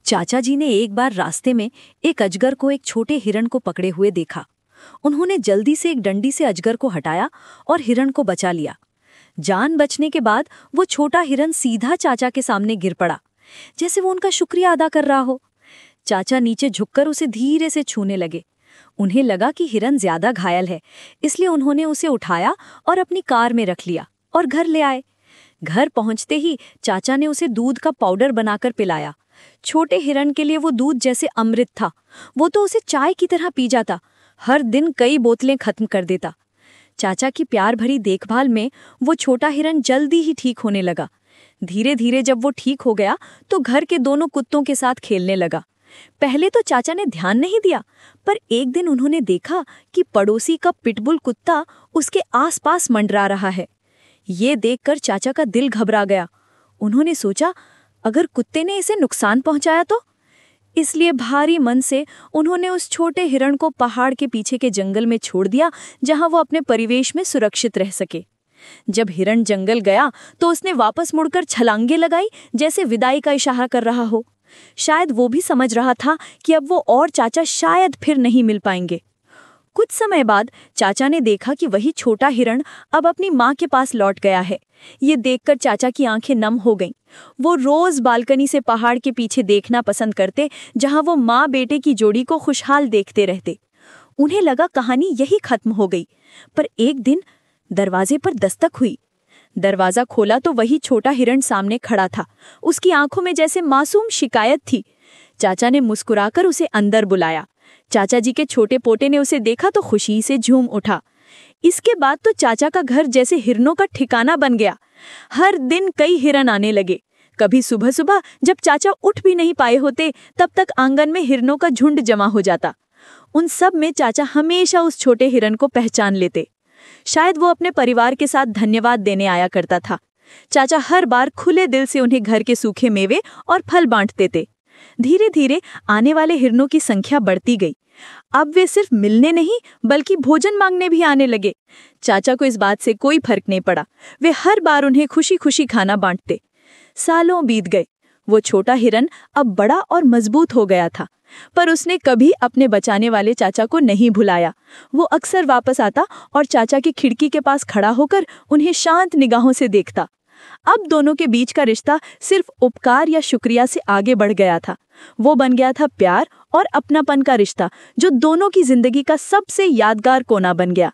चाचा जी ने एक बार रास्ते में एक अजगर को एक छोटे हिरण को पकड़े हुए देखा। उन्होंने जल्दी से एक डंडी से अजगर को हटाया और हिरण को बचा लिया। जान बचने के बाद वो छोटा हिरण सीधा चाचा के सामने गिर पड़ा, जैसे वो उनका शुक्रिया अदा कर रहा हो। चाचा नीचे झुककर उसे धीरे से छूने लगे। उन्हें लगा कि हिरण ज्यादा घायल है, इसलिए उन्होंने उसे उठाया और अपनी कार में रख लिया और घर ले आए। घर पहुंचते ही चाचा ने उसे दूध का पाउडर बनाकर पिलाया। छोटे हिरण के लिए वो दूध जैसे अमृत था। वो तो उसे चाय की तरह पी जाता, हर दिन कई बोतलें खत्म कर देता। चाचा की प्यार भरी देखभाल में वो छोटा हिरण जल्दी ही ठीक होने लगा। धीरे धीरे जब वो ठीक हो गया तो घर के दोनों कुत्तों के साथ खेलने लगा। पहले तो चाचा ने ध्यान नहीं दिया, पर एक दिन उन्होंने देखा कि पड़ोसी का पिटबुल कुत्ता उसके आसपास मंडरा रहा है। ये देखकर चाचा का दिल घबरा गया। उन्होंने सोचा, अगर कुत्ते ने इसे नुकसान पहुंचाया तो? इसलिए भारी मन से उन्होंने उस छोटे हिरण को पहाड़ के पीछे के जंगल में छोड़ दिया, जहां वो अपने परिवेश में सुरक्षित रह सके। जब हिरण जंगल गया तो उसने वापस मुड़कर छलांगे लगाई, जैसे विदाई का इशारा कर रहा हो। शायद वो भी समझ रहा था कि अब वो और चाचा शायद फिर नहीं मिल पाएंगे। कुछ समय बाद चाचा ने देखा कि वही छोटा हिरण अब अपनी माँ के पास लौट गया है। ये देखकर चाचा की आंखें नम हो गईं। वो रोज बालकनी से पहाड़ के पीछे देखना पसंद करते, जहां वो माँ बेटे की जोड़ी को खुशहाल देखते रहते। उन्हें लगा कहानी यही खत्म हो गई, पर एक दिन दरवाजे पर दस्तक हुई। दरवाजा खोला तो वही छोटा हिरण सामने खड़ा था। उसकी आंखों में जैसे मासूम शिकायत थी। चाचा ने मुस्कुराकर उसे अंदर बुलाया। चाचा जी के छोटे पोटे ने उसे देखा तो खुशी से झूम उठा। इसके बाद तो चाचा का घर जैसे हिरणों का ठिकाना बन गया। हर दिन कई हिरण आने लगे। कभी सुबह सुबह जब चाचा उठ भी नहीं पाए होते, तब तक आंगन में हिरणों का झुंड जमा हो जाता। उन सब में चाचा हमेशा उस छोटे हिरण को पहचान लेते। शायद वो अपने परिवार के साथ धन्यवाद देने आया करता था। चाचा हर बार खुले दिल से उन्हें घर के सूखे मेवे और फल बांटते थे। धीरे धीरे आने वाले हिरणों की संख्या बढ़ती गई। अब वे सिर्फ मिलने नहीं बल्कि भोजन मांगने भी आने लगे। चाचा को इस बात से कोई फर्क नहीं पड़ा। वे हर बार उन्हें खुशी खुशी खाना बांटते। सालों बीत गए। वो छोटा हिरण अब बड़ा और मजबूत हो गया था, पर उसने कभी अपने बचाने वाले चाचा को नहीं भुलाया। वो अक्सर वापस आता और चाचा की खिड़की के पास खड़ा होकर उन्हें शांत निगाहों से देखता। अब दोनों के बीच का रिश्ता सिर्फ उपकार या शुक्रिया से आगे बढ़ गया था। वो बन गया था प्यार और अपनापन का रिश्ता, जो दोनों की जिंदगी का सबसे यादगार कोना बन गया।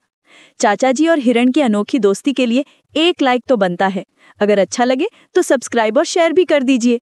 चाचा जी और हिरण की अनोखी दोस्ती के लिए एक लाइक तो बनता है। अगर अच्छा लगे तो सब्सक्राइब और शेयर भी कर दीजिए।